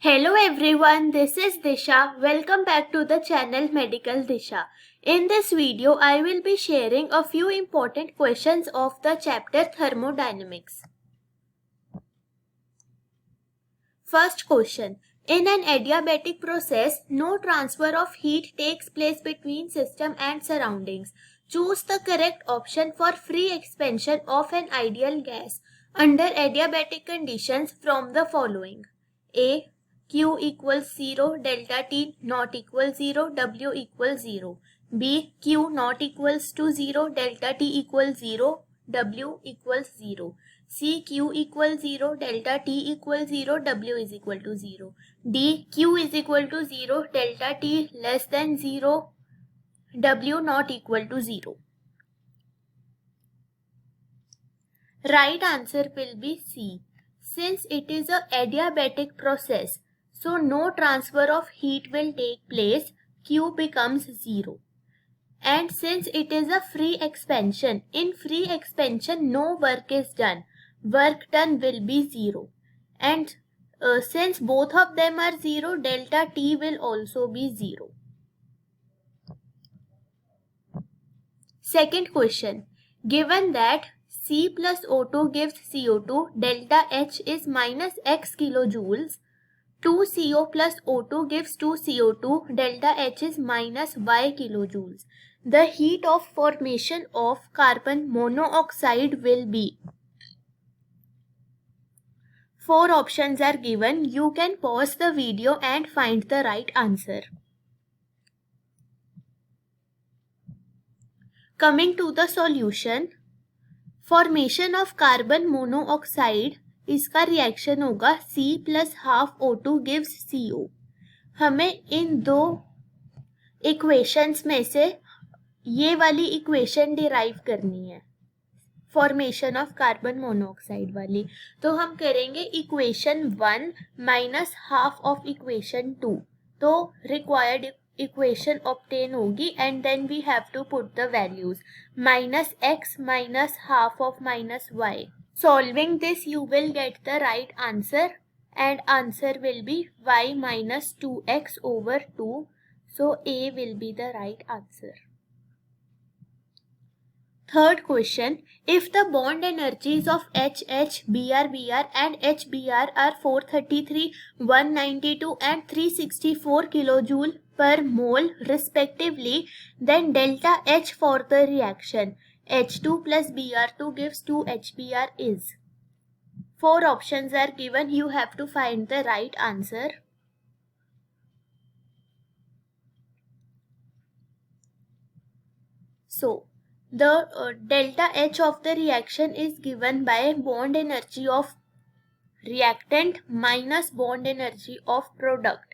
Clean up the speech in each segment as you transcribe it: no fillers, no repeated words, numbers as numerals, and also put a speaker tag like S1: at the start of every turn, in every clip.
S1: Hello everyone, this is Disha. Welcome back to the channel Medical Disha. In this video, I will be sharing a few important questions of the chapter Thermodynamics. First question. In an adiabatic process, no transfer of heat takes place between system and surroundings. Choose the correct option for free expansion of an ideal gas under adiabatic conditions from the following. A. Q equals 0, delta T not equals 0, W equals 0. B. Q not equals to 0, delta T equals 0, W equals 0. C. Q equals 0, delta T equals 0, W is equal to 0. D. Q is equal to 0, delta T less than 0, W not equal to 0. Right answer will be C. Since it is a adiabatic process, so no transfer of heat will take place, Q becomes 0. And since it is a free expansion, in free expansion no work is done. Work done will be 0. And since both of them are 0, delta T will also be 0. Second question. Given that C plus O2 gives CO2, delta H is minus X kilojoules. 2CO plus O2 gives 2CO2, delta H is minus Y kilojoules. The heat of formation of carbon monoxide will be. 4 options are given. You can pause the video and find the right answer. Coming to the solution. Formation of carbon monoxide, इसका reaction होगा C plus half O2 gives CO. हमें इन दो equations में से ये वाली equation derive करनी है, फॉर्मेशन ऑफ कार्बन मोनोऑक्साइड वाली. तो हम करेंगे equation 1 minus half of equation 2. तो रिक्वायर्ड इक्वेशन ऑब्टेन होगी and then we have to put the values. minus x minus half of minus y. Solving this you will get the right answer and answer will be y minus 2x over 2. So A will be the right answer. Third question. If the bond energies of HH, Br, Br and HBr are 433, 192 and 364 kilojoule per mole respectively, then delta H for the reaction H2 plus Br2 gives 2 HBr is. 4 options are given. You have to find the right answer. So, the delta H of the reaction is given by bond energy of reactant minus bond energy of product.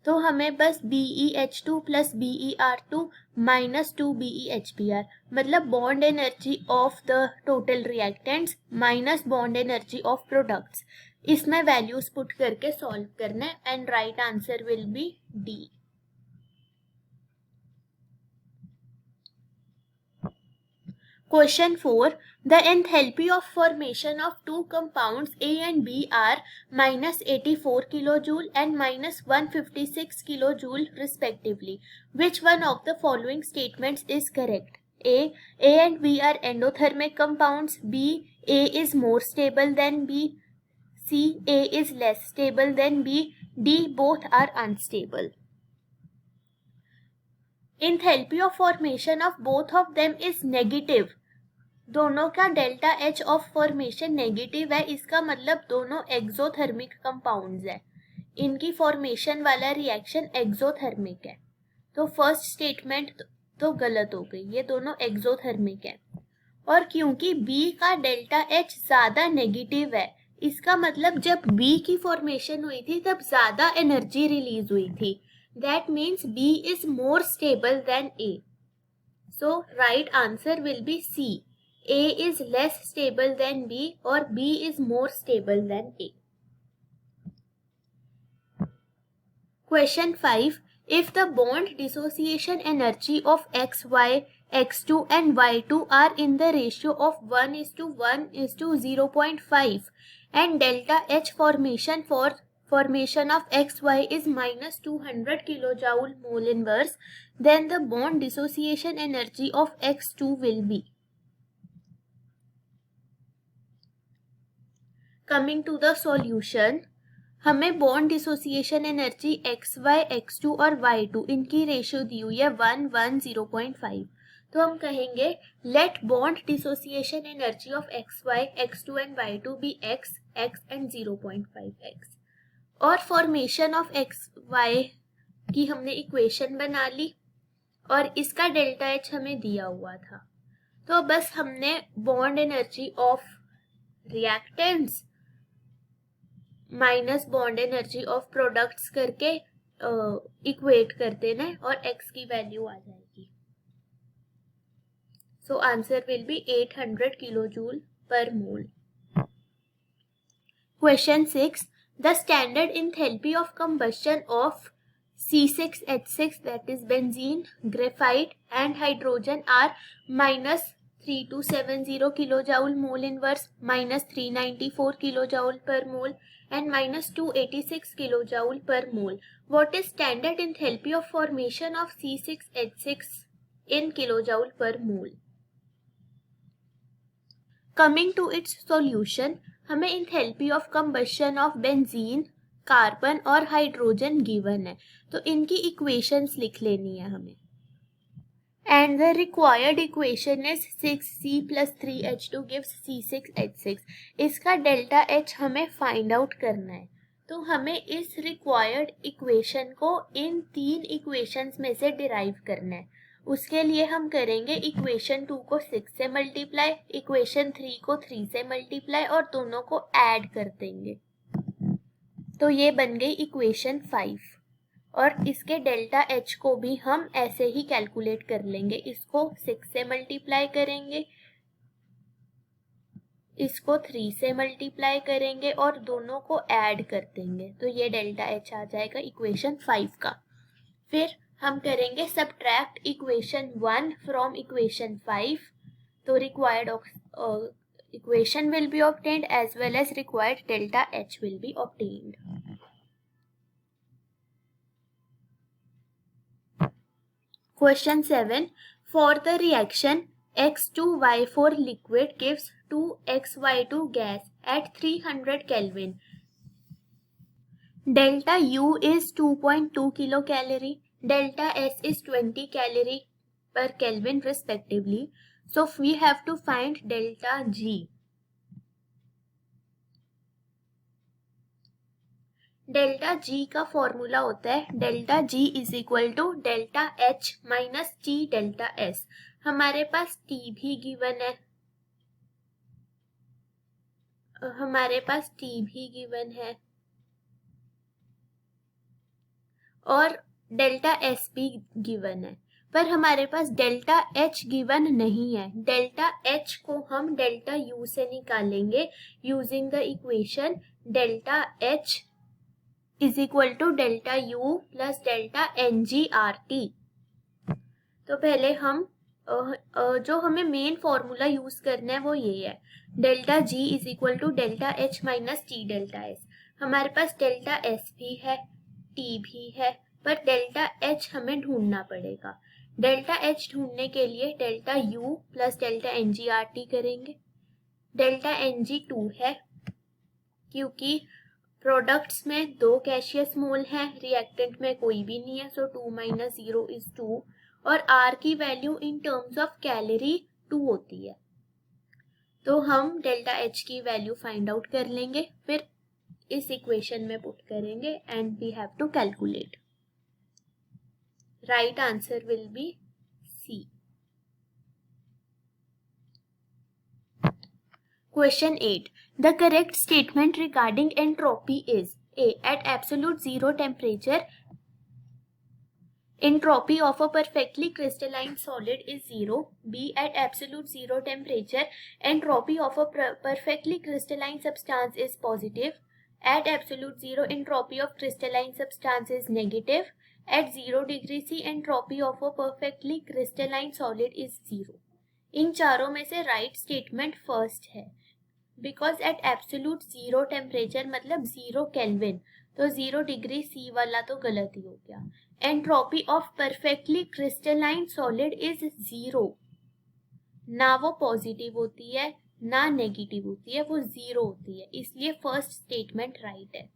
S1: तो हमें बस BeH2 plus BeR2 minus 2 BeHBr मतलब bond energy of the total reactants minus bond energy of products. इसमें values put करके solve करना है and right answer will be D. Question 4. The enthalpy of formation of two compounds A and B are minus 84 kilojoule and minus 156 kilojoule respectively. Which one of the following statements is correct? A and B are endothermic compounds. B, A is more stable than B. C, A is less stable than B. D, both are unstable. Enthalpy of formation of both of them is negative. दोनों का delta H of formation negative है, इसका मतलब दोनों exothermic compounds है. इनकी formation वाला reaction exothermic है. तो फर्स्ट स्टेटमेंट तो गलत हो गई, ये दोनों एक्सोथर्मिक है. और क्योंकि B का डेल्टा H ज्यादा नेगेटिव है, इसका मतलब जब B की फॉर्मेशन हुई थी तब ज्यादा एनर्जी रिलीज हुई थी. That means B is more stable then A. So right answer will B C. A is less stable than B or B is more stable than A. Question 5. If the bond dissociation energy of X, Y, X2 and Y2 are in the ratio of 1:1:0.5 and delta H formation for formation of XY is minus 200 kilojoule mole inverse, then the bond dissociation energy of X2 will be. Coming to the solution, हमें bond dissociation energy XY, X2 और Y2 इनकी ratio दी हुई है 1, 1, 0.5. तो हम कहेंगे let bond dissociation energy of XY, X2 and Y2 be X, X and 0.5X. और formation of XY की हमने इक्वेशन बना ली और इसका डेल्टा H हमें दिया हुआ था. तो बस हमने bond energy of reactants minus bond energy of products करके इक्वेट कर देना है और x की वैल्यू आ जाएगी. So answer will be 800 kilojoule per mole. Question 6. The standard enthalpy of combustion of C6H6 that is benzene, graphite and hydrogen are minus 3270 kilojoule mole inverse, minus 394 kilojoule per mole and minus 286 kilojoule per mole. What is standard enthalpy of formation of C6H6 in kilojoule per mole? Coming to its solution, हमें enthalpy of combustion of benzene, carbon और hydrogen given है, तो इनकी equations लिख लेनी है हमें. And the required equation is 6C plus 3H2 gives C6H6. इसका डेल्टा H हमें फाइंड आउट करना है. तो हमें इस रिक्वायर्ड इक्वेशन को इन 3 इक्वेशंस में से डिराइव करना है. उसके लिए हम करेंगे इक्वेशन 2 को 6 से मल्टीप्लाई, इक्वेशन 3 को 3 से मल्टीप्लाई और दोनों को ऐड कर देंगे. तो ये बन गई इक्वेशन 5 और इसके डेल्टा H को भी हम ऐसे ही कैलकुलेट कर लेंगे. इसको 6 से मल्टीप्लाई करेंगे, इसको 3 से मल्टीप्लाई करेंगे और दोनों को ऐड कर देंगे. तो ये डेल्टा H आ जाएगा इक्वेशन 5 का. फिर हम करेंगे सब्ट्रैक्ट इक्वेशन 1 फ्रॉम इक्वेशन 5. तो required equation will be obtained as well as required delta H will be obtained. Question 7. For the reaction X2Y4 liquid gives 2XY2 gas at 300 Kelvin. Delta U is 2.2 kilocalorie, delta S is 20 calorie per Kelvin respectively. So we have to find delta G. Delta G का formula होता है delta G is equal to delta H minus T delta S. हमारे पास T भी given है, और delta S भी given है, पर हमारे पास डेल्टा H गिवन नहीं है. डेल्टा H को हम डेल्टा U से निकालेंगे using the equation delta H is equal to delta U plus delta NGRT. तो पहले हम जो हमें मेन फॉर्मूला यूज करना है वो ये है delta G is equal to delta H minus T delta S. हमारे पास डेल्टा S भी है, T भी है, पर डेल्टा H हमें ढूंढना पड़ेगा. डेल्टा H ढूंढने के लिए delta U plus delta NGRT करेंगे. डेल्टा NG 2 है क्योंकि प्रोडक्ट्स में 2 गैसियस मोल हैं, रिएक्टेंट में कोई भी नहीं है, सो 2 माइनस 0 इज 2. और R की value in terms of calorie 2 होती है. तो हम डेल्टा H की वैल्यू फाइंड आउट कर लेंगे, फिर इस इक्वेशन में पुट करेंगे and we have to calculate. Right answer will be C. Question 8. The correct statement regarding entropy is A. At absolute zero temperature, entropy of a perfectly crystalline solid is 0. B. At absolute zero temperature, entropy of a perfectly crystalline substance is positive. At absolute zero, entropy of crystalline substance is negative. At 0 degree C, entropy of a perfectly crystalline solid is 0. इन चारों में से right statement first है, because at absolute 0 temperature मतलब 0 kelvin, तो 0 degree C वाला तो गलत ही हो गया। Entropy of perfectly crystalline solid is 0। ना वो पॉजिटिव होती है ना नेगेटिव होती है, वो 0 होती है, इसलिए फर्स्ट स्टेटमेंट राइट है।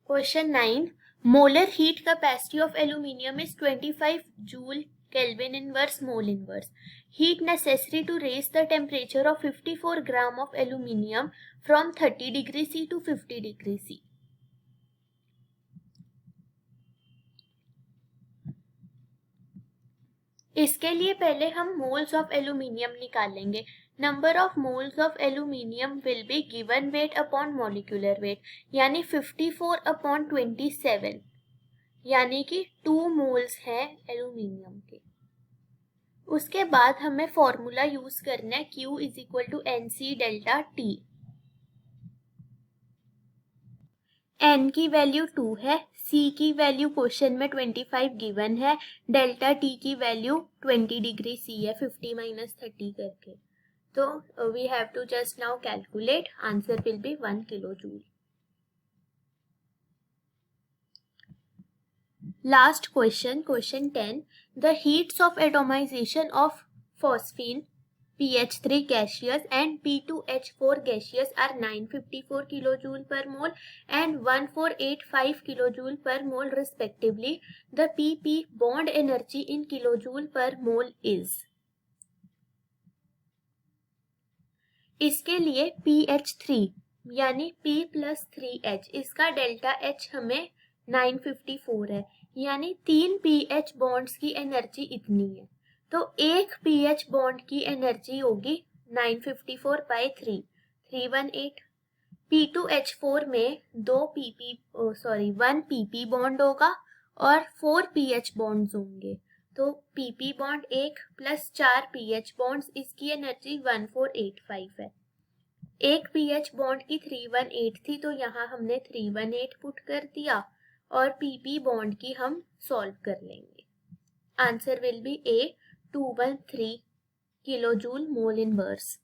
S1: Question 9, molar heat capacity of aluminium is 25 joule Kelvin inverse mole inverse. Heat necessary to raise the temperature of 54 gram of aluminium from 30 degree C to 50 degree C. इसके लिए पहले हम moles of aluminium निकालेंगे। Number of moles of aluminium will be given weight upon molecular weight, यानी 54 upon 27, यानी कि 2 moles हैं aluminium के। उसके बाद हमें फॉर्मूला यूज करना है Q is equal to NC delta T। N की वैल्यू 2 है, C की वैल्यू क्वेश्चन में 25 गिवन है, डेल्टा T की वैल्यू 20 डिग्री C है 50 माइनस 30 करके। तो we have to just now calculate, answer will be 1 kilo joule. Last question, question 10. The heats of atomization of phosphine PH3 gaseous and P2H4 gaseous are 954 kilojoule per mole and 1485 kilojoule per mole respectively. The PP bond energy in kilojoule per mole is. इसके लिए PH3 यानी P plus 3H, इसका delta H हमें 954 है, यानी 3 pH bonds की energy इतनी है। तो एक pH बॉन्ड की एनर्जी होगी 954 बाई 318। P2H4 में 1 PP बॉन्ड होगा और 4 pH बॉन्ड्स होंगे। तो PP bond 1 plus 4 pH bonds, इसकी एनर्जी 1485 है। एक pH बॉन्ड की 318 थी, तो यहाँ हमने 318 पुट कर दिया और PP बॉन्ड की हम सॉल्व कर लेंगे। Answer will B A 213 kilojoule mole inverse.